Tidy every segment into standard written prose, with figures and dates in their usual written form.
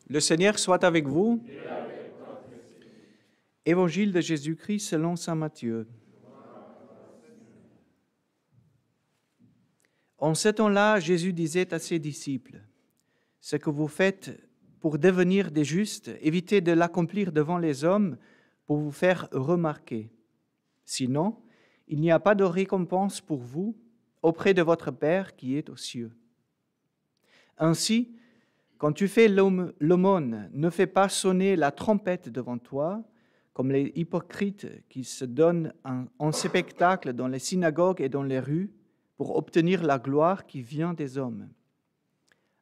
Le Seigneur soit avec vous. Évangile de Jésus-Christ selon saint Matthieu. En ce temps-là, Jésus disait à ses disciples, « Ce que vous faites pour devenir des justes, évitez de l'accomplir devant les hommes pour vous faire remarquer. Sinon, il n'y a pas de récompense pour vous auprès de votre Père qui est aux cieux. Ainsi, quand tu fais l'aumône, ne fais pas sonner la trompette devant toi, comme les hypocrites qui se donnent en spectacle dans les synagogues et dans les rues pour obtenir la gloire qui vient des hommes.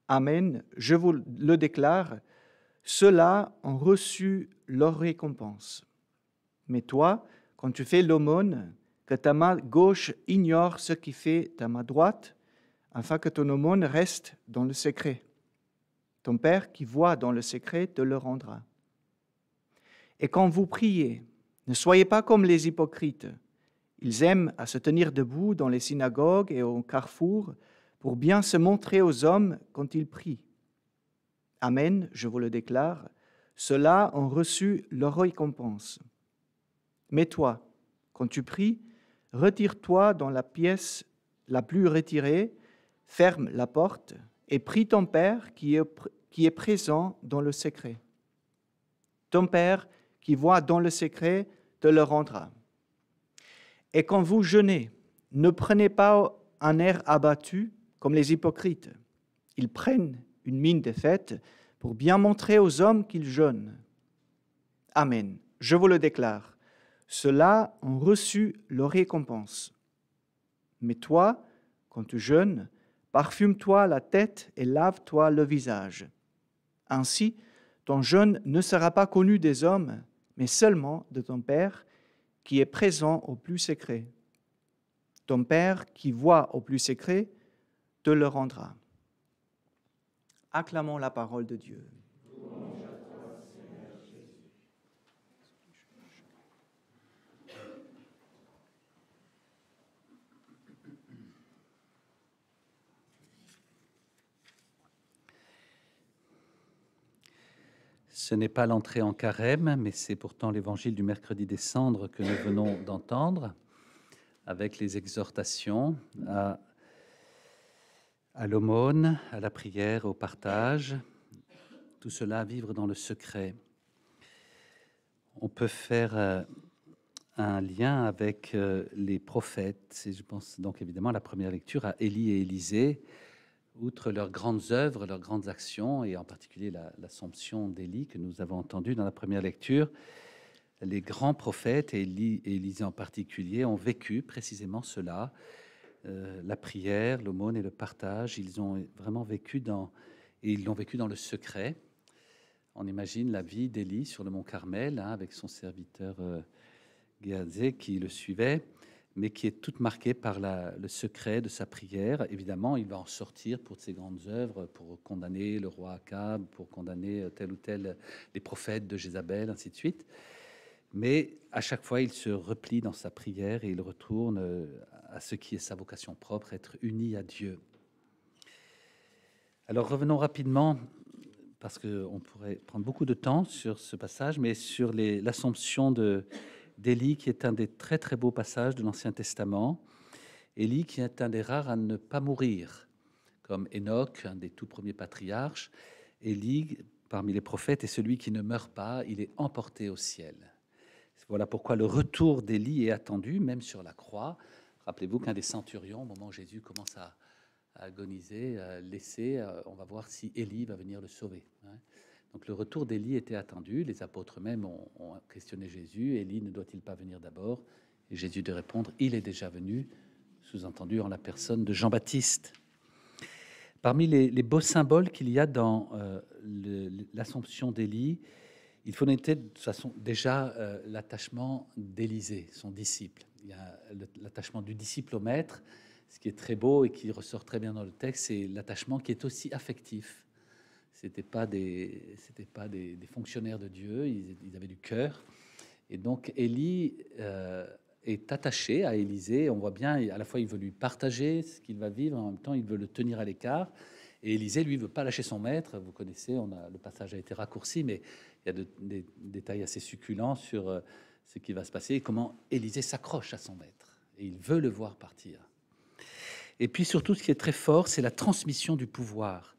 Amen, je vous le déclare, ceux-là ont reçu leur récompense. Mais toi, quand tu fais l'aumône, que ta main gauche ignore ce qui fait ta main droite, afin que ton aumône reste dans le secret. Ton Père qui voit dans le secret te le rendra. Et quand vous priez, ne soyez pas comme les hypocrites. Ils aiment à se tenir debout dans les synagogues et au carrefour pour bien se montrer aux hommes quand ils prient. Amen, je vous le déclare, ceux-là ont reçu leur récompense. Mais toi, quand tu pries, retire-toi dans la pièce la plus retirée, ferme la porte et prie ton Père qui est présent dans le secret. Ton Père qui voit dans le secret te le rendra. Et quand vous jeûnez, ne prenez pas un air abattu comme les hypocrites. Ils prennent une mine de fête pour bien montrer aux hommes qu'ils jeûnent. Amen, je vous le déclare, ceux-là ont reçu leur récompense. Mais toi, quand tu jeûnes, parfume-toi la tête et lave-toi le visage. Ainsi, ton jeûne ne sera pas connu des hommes, mais seulement de ton Père qui est présent au plus secret. Ton Père qui voit au plus secret te le rendra. Acclamons la parole de Dieu. Ce n'est pas l'entrée en carême, mais c'est pourtant l'évangile du mercredi des cendres que nous venons d'entendre, avec les exhortations à l'aumône, à la prière, au partage, tout cela à vivre dans le secret. On peut faire un lien avec les prophètes, et je pense donc évidemment à la première lecture à Élie et Élisée. Outre leurs grandes œuvres, leurs grandes actions, et en particulier l'Assomption d'Élie que nous avons entendue dans la première lecture, les grands prophètes, et Élisée en particulier, ont vécu précisément cela, la prière, l'aumône et le partage. Ils ont vraiment vécu et ils l'ont vécu dans le secret. On imagine la vie d'Élie sur le mont Carmel, avec son serviteur Géhazé qui le suivait, mais qui est toute marquée par le secret de sa prière. Évidemment, il va en sortir pour ses grandes œuvres, pour condamner le roi Akab, pour condamner tel ou tel des prophètes de Jézabel, ainsi de suite. Mais à chaque fois, il se replie dans sa prière et il retourne à ce qui est sa vocation propre, être uni à Dieu. Alors revenons rapidement, parce qu'on pourrait prendre beaucoup de temps sur ce passage, mais sur l'Assomption d'Élie, qui est un des très très beaux passages de l'Ancien Testament. Élie qui est un des rares à ne pas mourir, comme Enoch, un des tout premiers patriarches. Élie, parmi les prophètes, est celui qui ne meurt pas, il est emporté au ciel. Voilà pourquoi le retour d'Élie est attendu, même sur la croix. Rappelez-vous qu'un des centurions, au moment où Jésus commence à agoniser, on va voir si Élie va venir le sauver. Donc le retour d'Élie était attendu. Les apôtres même ont questionné Jésus. Élie ne doit-il pas venir d'abord? Et Jésus de répondre, il est déjà venu, sous-entendu en la personne de Jean-Baptiste. Parmi les beaux symboles qu'il y a dans l'Assomption d'Élie, il faut noter de toute façon déjà l'attachement d'Élisée, son disciple. Il y a l'attachement du disciple au maître. Ce qui est très beau et qui ressort très bien dans le texte, c'est l'attachement qui est aussi affectif. C'était pas des fonctionnaires de Dieu, ils avaient du cœur. Et donc Élie est attaché à Élisée. On voit bien, à la fois, il veut lui partager ce qu'il va vivre, en même temps, il veut le tenir à l'écart. Et Élisée, lui, veut pas lâcher son maître. Vous connaissez, le passage a été raccourci, mais il y a des détails assez succulents sur ce qui va se passer et comment Élisée s'accroche à son maître. Et il veut le voir partir. Et puis, surtout, ce qui est très fort, c'est la transmission du pouvoir.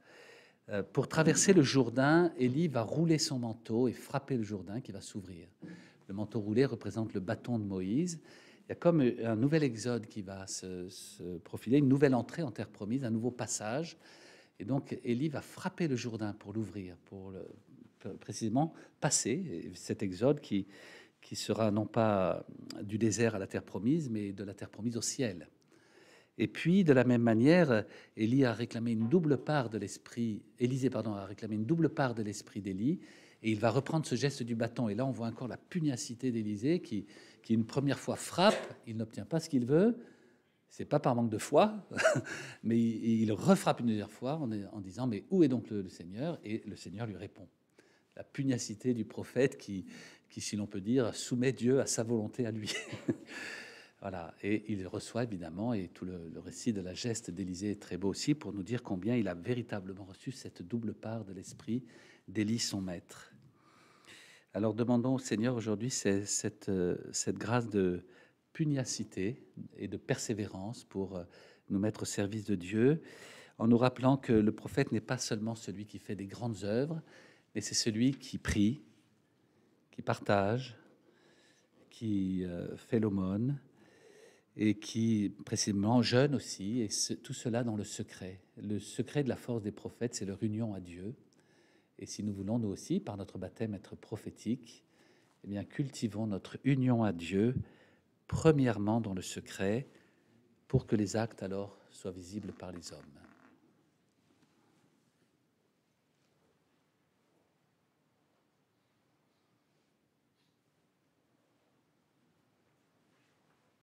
Pour traverser le Jourdain, Élie va rouler son manteau et frapper le Jourdain qui va s'ouvrir. Le manteau roulé représente le bâton de Moïse. Il y a comme un nouvel exode qui va se profiler, une nouvelle entrée en terre promise, un nouveau passage. Et donc, Élie va frapper le Jourdain pour l'ouvrir, pour précisément passer cet exode qui sera non pas du désert à la terre promise, mais de la terre promise au ciel. Et puis, de la même manière, Élisée a réclamé une double part de l'esprit d'Élie, et il va reprendre ce geste du bâton. Et là, on voit encore la pugnacité d'Élisée qui une première fois frappe, il n'obtient pas ce qu'il veut. C'est pas par manque de foi, mais il refrappe une deuxième fois en disant: mais où est donc le Seigneur? Et le Seigneur lui répond. La pugnacité du prophète qui, si l'on peut dire, soumet Dieu à sa volonté à lui. Voilà, et il reçoit évidemment, et tout le récit de la geste d'Élisée est très beau aussi pour nous dire combien il a véritablement reçu cette double part de l'esprit d'Élie, son maître. Alors demandons au Seigneur aujourd'hui cette grâce de pugnacité et de persévérance pour nous mettre au service de Dieu, en nous rappelant que le prophète n'est pas seulement celui qui fait des grandes œuvres, mais c'est celui qui prie, qui partage, qui fait l'aumône, et qui, précisément, jeûne aussi, et tout cela dans le secret. Le secret de la force des prophètes, c'est leur union à Dieu. Et si nous voulons, nous aussi, par notre baptême, être prophétiques, eh bien, cultivons notre union à Dieu, premièrement dans le secret, pour que les actes, alors, soient visibles par les hommes.